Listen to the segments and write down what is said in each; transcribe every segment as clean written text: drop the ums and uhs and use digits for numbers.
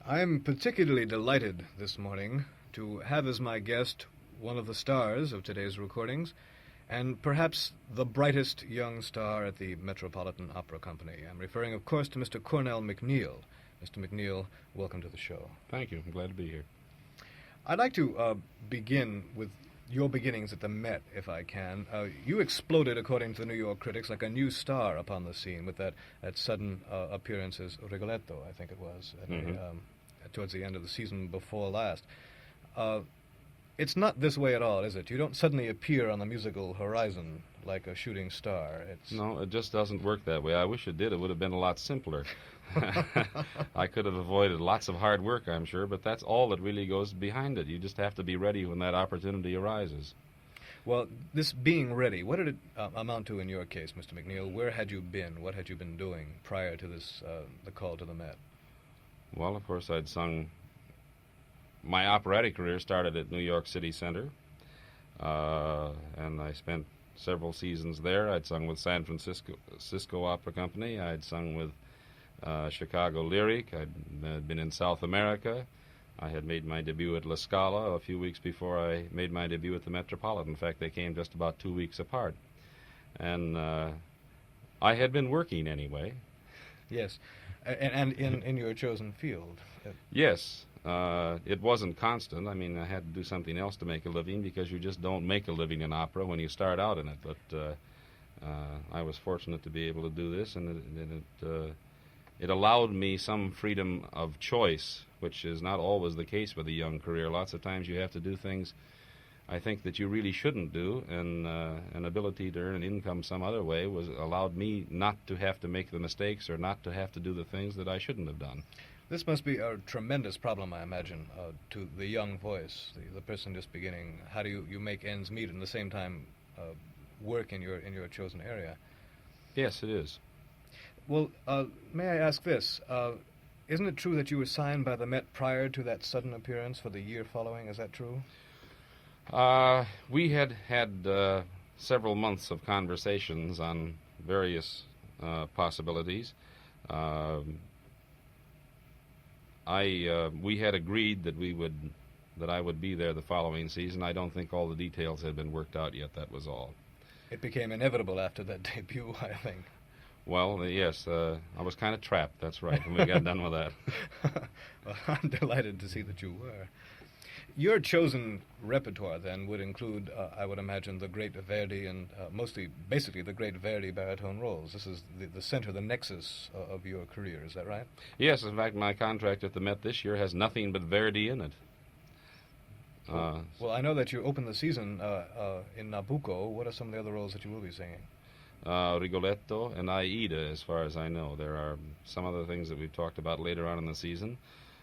I am particularly delighted this morning to have as my guest one of the stars of today's recordings, and perhaps the brightest young star at the Metropolitan Opera Company. I'm referring, of course, to Mr. Cornell MacNeil. Mr. MacNeil, welcome to the show. Thank you. I'm glad to be here. I'd like to begin with your beginnings at the Met, if I can. You exploded, according to the New York critics, like a new star upon the scene with that sudden appearance as Rigoletto, I think it was, towards the end of the season before last. It's not this way at all, is it? You don't suddenly appear on the musical horizon like a shooting star. No, it just doesn't work that way. I wish it did. It would have been a lot simpler. I could have avoided lots of hard work, I'm sure, but that's all that really goes behind it. You just have to be ready when that opportunity arises. Well, this being ready, what did it amount to in your case, Mr. MacNeil? Where had you been? What had you been doing prior to this, the call to the Met? Well, of course, I'd sung. My operatic career started at New York City Center, and I spent several seasons there. I'd sung with San Francisco Opera Company. I'd sung with Chicago Lyric. I'd been in South America. I had made my debut at La Scala a few weeks before I made my debut at the Metropolitan. In fact, they came just about 2 weeks apart. And I had been working anyway. Yes, and in your chosen field. Yes. It wasn't constant. I mean, I had to do something else to make a living because you just don't make a living in opera when you start out in it. But I was fortunate to be able to do this, and it allowed me some freedom of choice, which is not always the case with a young career. Lots of times you have to do things, I think, that you really shouldn't do, and an ability to earn an income some other way allowed me not to have to make the mistakes or not to have to do the things that I shouldn't have done. This must be a tremendous problem, I imagine, to the young voice, the person just beginning. How do you make ends meet and at the same time work in your chosen area? Yes, it is. Well, may I ask this? Isn't it true that you were signed by the Met prior to that sudden appearance for the year following? Is that true? We had several months of conversations on various possibilities. We had agreed that I would be there the following season. I don't think all the details had been worked out yet. That was all. It became inevitable after that debut, I think. Well, yes, I was kind of trapped. That's right. When we got done with that. Well, I'm delighted to see that you were. Your chosen repertoire, then, would include, I would imagine, the great Verdi and basically the great Verdi baritone roles. This is the center, the nexus of your career. Is that right? Yes. In fact, my contract at the Met this year has nothing but Verdi in it. Well, I know that you opened the season in Nabucco. What are some of the other roles that you will be singing? Rigoletto and Aida, as far as I know. There are some other things that we've talked about later on in the season.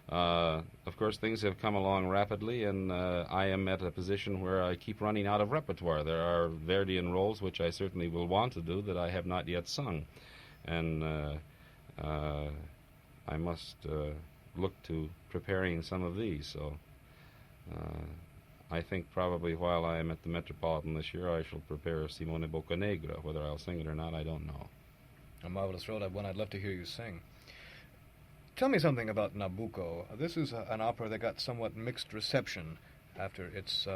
Of course, things have come along rapidly, and I am at a position where I keep running out of repertoire. There are Verdian roles, which I certainly will want to do, that I have not yet sung. And I must look to preparing some of these. So I think probably while I am at the Metropolitan this year, I shall prepare Simone Boccanegra. Whether I'll sing it or not, I don't know. A marvelous role, one I'd love to hear you sing. Tell me something about Nabucco. This is an opera that got somewhat mixed reception after its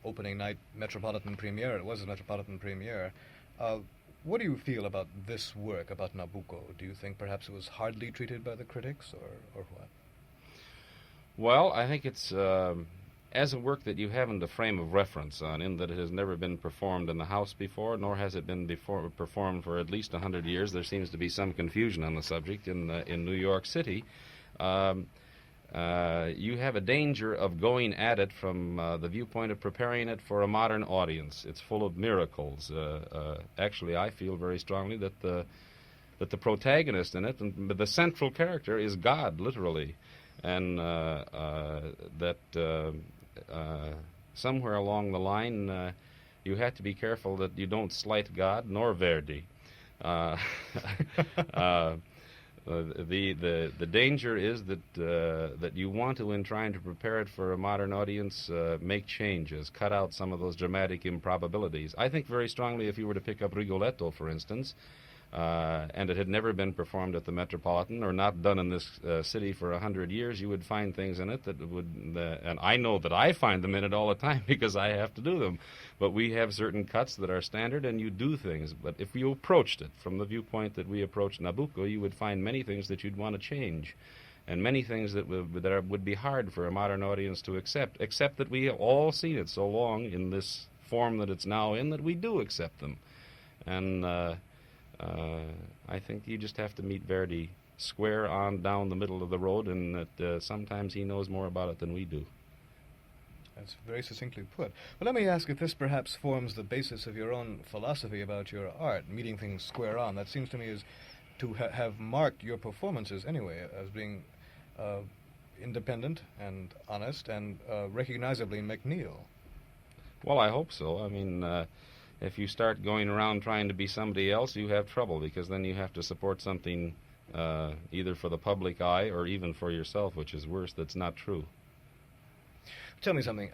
opening night Metropolitan premiere. It was a Metropolitan premiere. What do you feel about this work, about Nabucco? Do you think perhaps it was hardly treated by the critics, or what? Well, I think it's as a work that you haven't a frame of reference on, in that it has never been performed in the house before, nor has it been performed for at least 100 years. There seems to be some confusion on the subject in New York City. You have a danger of going at it from the viewpoint of preparing it for a modern audience. It's full of miracles. Actually, I feel very strongly that the protagonist in it, and the central character, is God, literally, and that somewhere along the line you have to be careful that you don't slight God nor Verdi. The danger is that you want to, in trying to prepare it for a modern audience, make changes, cut out some of those dramatic improbabilities. I think very strongly, if you were to pick up Rigoletto, for instance, and it had never been performed at the Metropolitan or not done in this city for 100 years, you would find things in it that would, and I know that I find them in it all the time because I have to do them, but we have certain cuts that are standard and you do things. But if you approached it from the viewpoint that we approached Nabucco, you would find many things that you'd want to change, and many things that would be hard for a modern audience to accept, except that we have all seen it so long in this form that it's now in that we do accept them. And I think you just have to meet Verdi square on down the middle of the road, and that sometimes he knows more about it than we do. That's very succinctly put. But let me ask if this perhaps forms the basis of your own philosophy about your art, meeting things square on. That seems to me is to have marked your performances anyway as being independent and honest and recognizably MacNeil. Well, I hope so. I mean, if you start going around trying to be somebody else, you have trouble, because then you have to support something either for the public eye or even for yourself, which is worse, that's not true. Tell me something.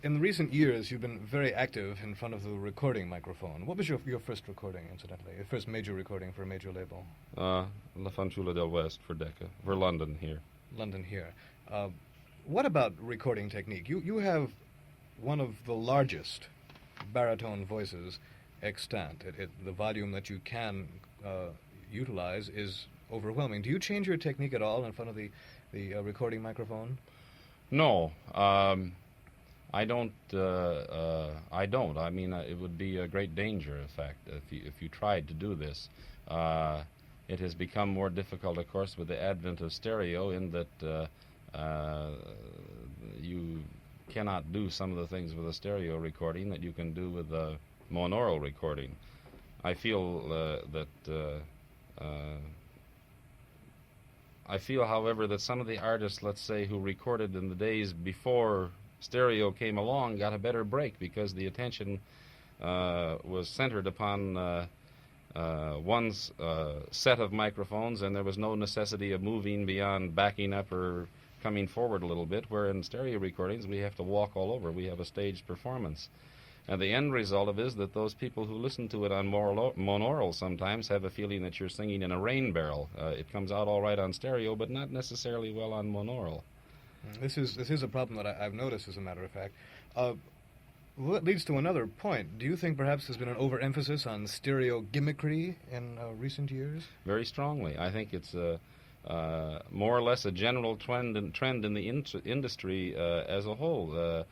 In recent years, you've been very active in front of the recording microphone. What was your first recording, incidentally? Your first major recording for a major label? La Fanciulla del West for Decca, for London here. London here. What about recording technique? You have one of the largest baritone voices extant. The volume that you can utilize is overwhelming. Do you change your technique at all in front of the recording microphone? No, I don't. I don't. I mean, it would be a great danger, in fact, if you tried to do this. It has become more difficult, of course, with the advent of stereo, in that you cannot do some of the things with a stereo recording that you can do with a monaural recording. I feel however, that some of the artists, let's say, who recorded in the days before stereo came along, got a better break because the attention was centered upon one set of microphones, and there was no necessity of moving beyond backing up or coming forward a little bit, where in stereo recordings we have to walk all over. We have a staged performance. And the end result of it is that those people who listen to it on monaural sometimes have a feeling that you're singing in a rain barrel. It comes out all right on stereo, but not necessarily well on monaural. This is a problem that I've noticed, as a matter of fact. Well, that leads to another point. Do you think perhaps there's been an overemphasis on stereo gimmickry in recent years? Very strongly. I think it's more or less a general trend in the industry as a whole.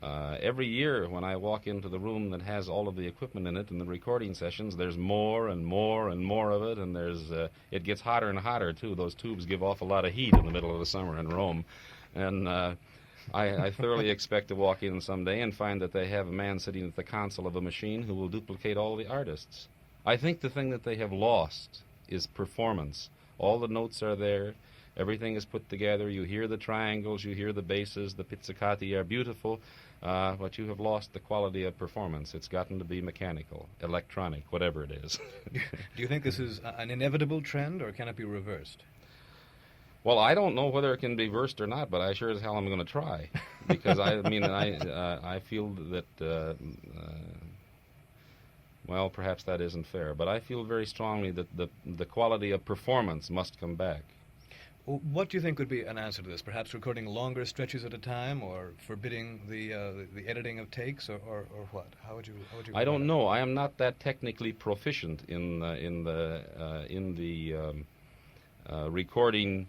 Every year when I walk into the room that has all of the equipment in it in the recording sessions, there's more and more and more of it, and it gets hotter and hotter, too. Those tubes give off a lot of heat in the middle of the summer in Rome. And I thoroughly expect to walk in someday and find that they have a man sitting at the console of a machine who will duplicate all the artists. I think the thing that they have lost is performance. All the notes are there. Everything is put together. You hear the triangles, you hear the basses, the pizzicati are beautiful, but you have lost the quality of performance. It's gotten to be mechanical, electronic, whatever it is. Do you think this is an inevitable trend, or can it be reversed? Well, I don't know whether it can be reversed or not, but I sure as hell am going to try, because I feel that. Well, perhaps that isn't fair, but I feel very strongly that the quality of performance must come back. Well, what do you think would be an answer to this? Perhaps recording longer stretches at a time, or forbidding the editing of takes, or what? How would you? I don't know. I am not that technically proficient in the recording.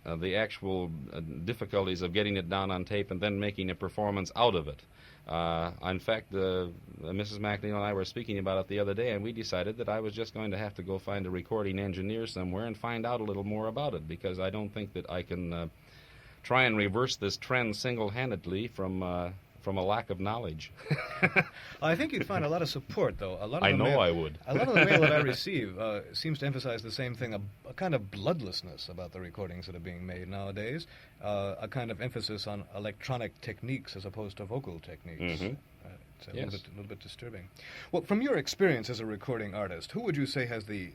The actual difficulties of getting it down on tape and then making a performance out of it. In fact, Mrs. MacNeil and I were speaking about it the other day, and we decided that I was just going to have to go find a recording engineer somewhere and find out a little more about it, because I don't think that I can try and reverse this trend single-handedly from a lack of knowledge. I think you'd find a lot of support, though. I would. A lot of the mail that I receive seems to emphasize the same thing, a kind of bloodlessness about the recordings that are being made nowadays, a kind of emphasis on electronic techniques as opposed to vocal techniques. Mm-hmm. It's a little bit disturbing. Well, from your experience as a recording artist, who would you say has the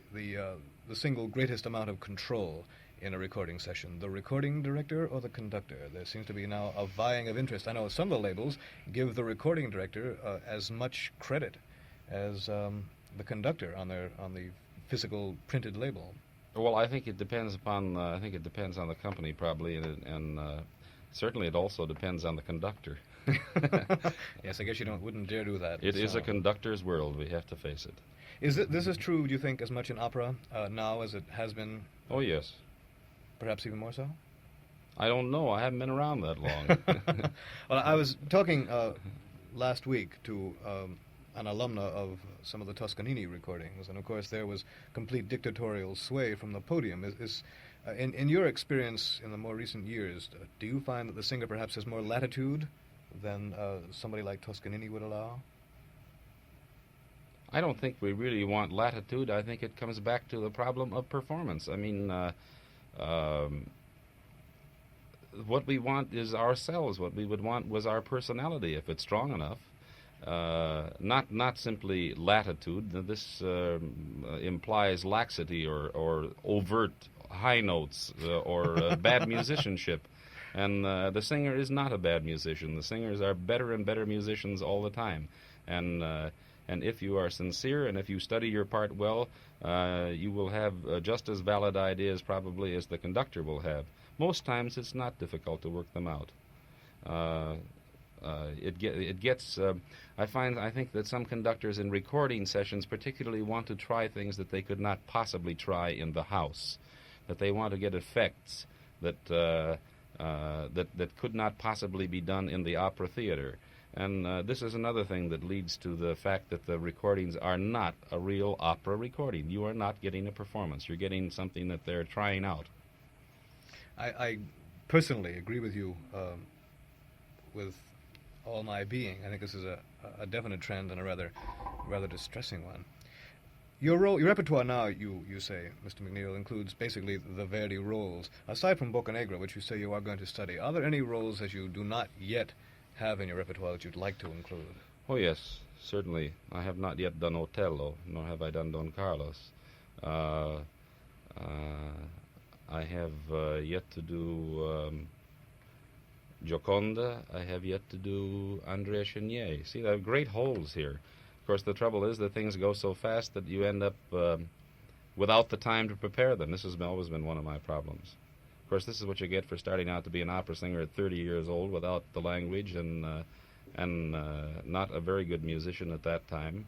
single greatest amount of control in a recording session, the recording director or the conductor? There seems to be now a vying of interest. I know some of the labels give the recording director as much credit as the conductor on the physical printed label. Well, I think it depends upon. I think it depends on the company probably, and certainly it also depends on the conductor. Yes, I guess you wouldn't dare do that. It is a conductor's world. We have to face it. This is true, do you think, as much in opera now as it has been? Oh, yes. Perhaps even more so? I don't know. I haven't been around that long. Well, I was talking last week to an alumna of some of the Toscanini recordings, and of course there was complete dictatorial sway from the podium. In your experience in the more recent years, do you find that the singer perhaps has more latitude than somebody like Toscanini would allow? I don't think we really want latitude. I think it comes back to the problem of performance. I mean, what we want is ourselves. What we would want was our personality, if it's strong enough. Not simply latitude. This implies laxity or overt high notes or bad musicianship. And the singer is not a bad musician. The singers are better and better musicians all the time. And if you are sincere and if you study your part well, you will have just as valid ideas probably as the conductor will have. Most times it's not difficult to work them out. It gets. I think that some conductors in recording sessions particularly want to try things that they could not possibly try in the house. That they want to get effects that could not possibly be done in the opera theater. And this is another thing that leads to the fact that the recordings are not a real opera recording. You are not getting a performance. You're getting something that they're trying out. I personally agree with you with all my being. I think this is a definite trend and a rather distressing one. Your repertoire now, you say, Mr. MacNeil, includes basically the Verdi roles. Aside from Boccanegra, which you say you are going to study, are there any roles that you do not yet have in your repertoire that you'd like to include? Oh, yes, certainly. I have not yet done Otello, nor have I done Don Carlos. I have yet to do Gioconda. I have yet to do Andrea Chenier. See, there are great holes here. Of course, the trouble is that things go so fast that you end up without the time to prepare them. This has always been one of my problems. Of course, this is what you get for starting out to be an opera singer at 30 years old without the language and not a very good musician at that time,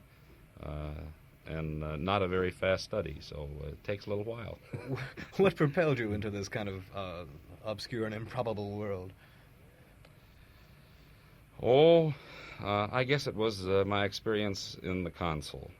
and not a very fast study, so it takes a little while. What propelled you into this kind of obscure and improbable world? Oh, I guess it was my experience in the consul.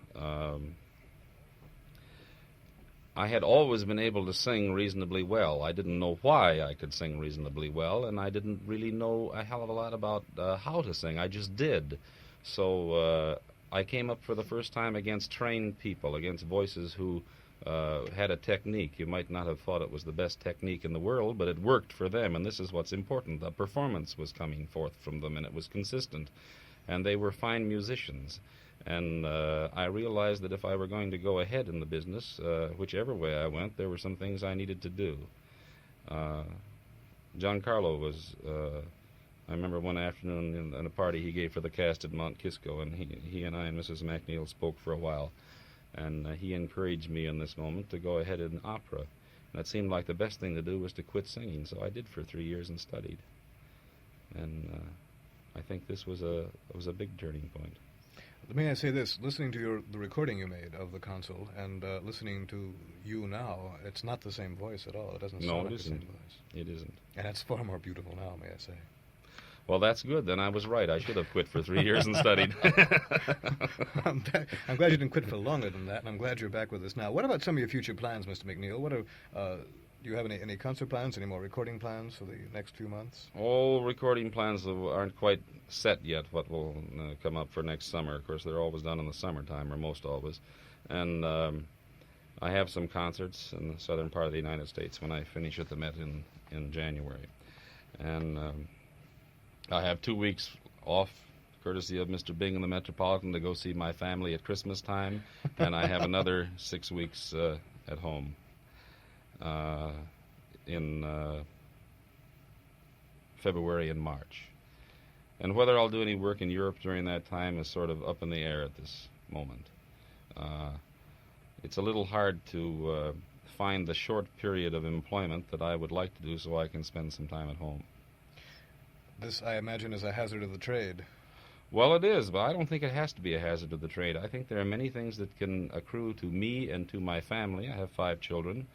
I had always been able to sing reasonably well. I didn't know why I could sing reasonably well, and I didn't really know a hell of a lot about how to sing. I just did. So I came up for the first time against trained people, against voices who had a technique. You might not have thought it was the best technique in the world, but it worked for them, and this is what's important. The performance was coming forth from them, and it was consistent. And they were fine musicians. And I realized that if I were going to go ahead in the business, whichever way I went, there were some things I needed to do. Giancarlo was, I remember one afternoon in a party he gave for the cast at Mount Kisco, and he and I and Mrs. MacNeil spoke for a while. And he encouraged me in this moment to go ahead in opera. And it seemed like the best thing to do was to quit singing, so I did for 3 years and studied. And I think this was a big turning point. May I say this, listening to the recording you made of the consul and listening to you now, it's not the same voice at all. It doesn't sound like the same voice. It isn't. And it's far more beautiful now, may I say. Well, that's good. Then I was right. I should have quit for 3 years and studied. I'm glad you didn't quit for longer than that, and I'm glad you're back with us now. What about some of your future plans, Mr. MacNeil? What are... do you have any concert plans, any more recording plans for the next few months? All recording plans aren't quite set yet, what will come up for next summer. Of course, they're always done in the summertime, or most always. And I have some concerts in the southern part of the United States when I finish at the Met in January. And I have 2 weeks off, courtesy of Mr. Bing and the Metropolitan, to go see my family at Christmas time. And I have another 6 weeks at home. In February and March. And whether I'll do any work in Europe during that time is sort of up in the air at this moment. it's a little hard to find the short period of employment that I would like to do so I can spend some time at home. This, I imagine, is a hazard of the trade. Well, it is, but I don't think it has to be a hazard of the trade. I think there are many things that can accrue to me and to my family. I have 5 children.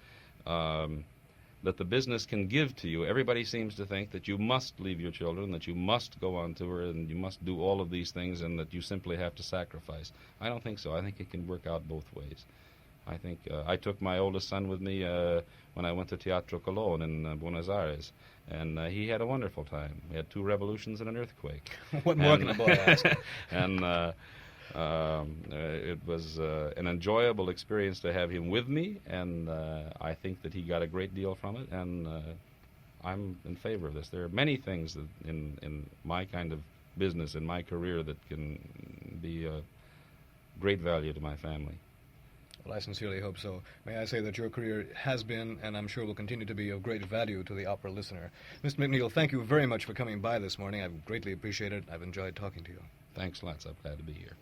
That the business can give to you. Everybody seems to think that you must leave your children, that you must go on tour, and you must do all of these things, and that you simply have to sacrifice. I don't think so. I think it can work out both ways. I think I took my oldest son with me when I went to Teatro Colón in Buenos Aires, and he had a wonderful time. We had 2 revolutions and an earthquake. What more can a boy ask? And it was an enjoyable experience to have him with me, and I think that he got a great deal from it, and I'm in favor of this. There are many things that in my kind of business, in my career, that can be of great value to my family. Well, I sincerely hope so. May I say that your career has been, and I'm sure will continue to be, of great value to the opera listener. Mr. MacNeil, thank you very much for coming by this morning. I've greatly appreciated it. I've enjoyed talking to you. Thanks lots. I'm glad to be here.